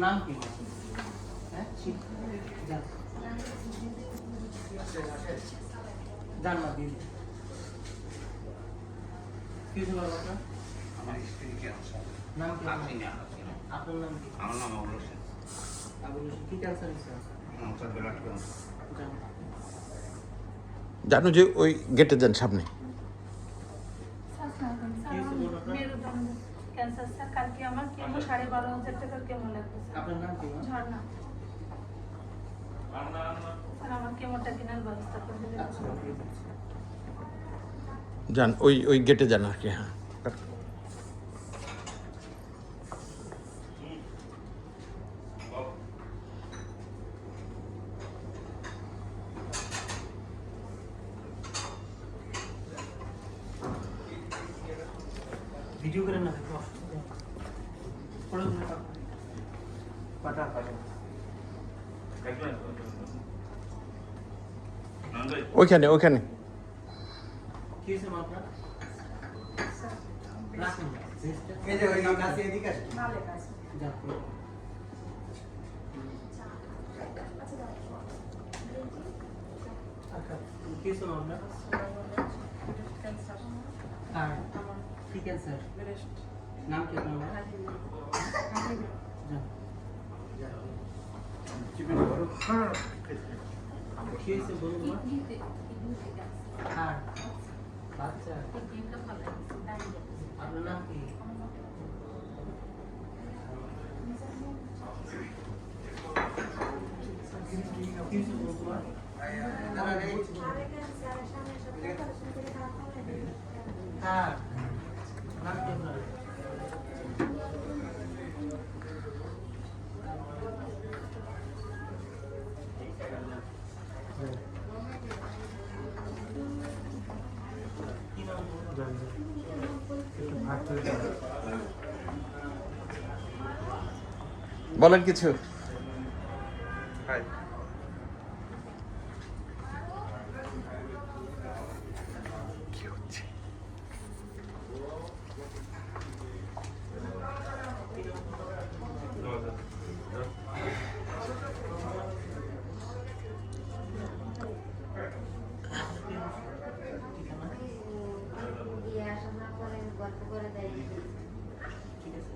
নাম কি? হ্যাঁ জান্নাত দিদি কি ছিল আপনার? আমার স্ত্রী ক্যান্সার। নাম কি? আপনার নাম কি? আমার নাম আবুল হোসেন। আবুল হোসেন কি ক্যান্সার হয়েছে? আমার ব্লাড ক্যান্সার। জানো যে ওই গেটে যান সামনে। ক্যান্সার স্যার কালকে আমার কেমো 12,500 টাকার কেমো লাগতেছে। আপনার নাম কি? ঝর্ণা। স্যার আমার কেমোটা কেনার ব্যবস্থা করে দিবেন। যান ওই গেটে যান আর কি। হ্যাঁ ভিডিও করেন না পড়ে দিন পাটা ওইখানে ওইখানে কি হয়েছে মা আপনার? রাখুন এই যে ওই কাছে এদিকে আসে মালিক আছে। যাক আচ্ছা কি হয়েছে মা আপনার? ক্যান্সার। আর কি ক্যান্সার? ব্রেস্ট। নাম কি আপনার? কি হয়েছে বলুন মা? আর বাচ্চা আপনার নাম কি? কি হয়েছে বলুন তোমার? হ্যাঁ নাম কি আপনার? কি নাম? বলেন কিছু। কি হচ্ছে? ঠিক আছে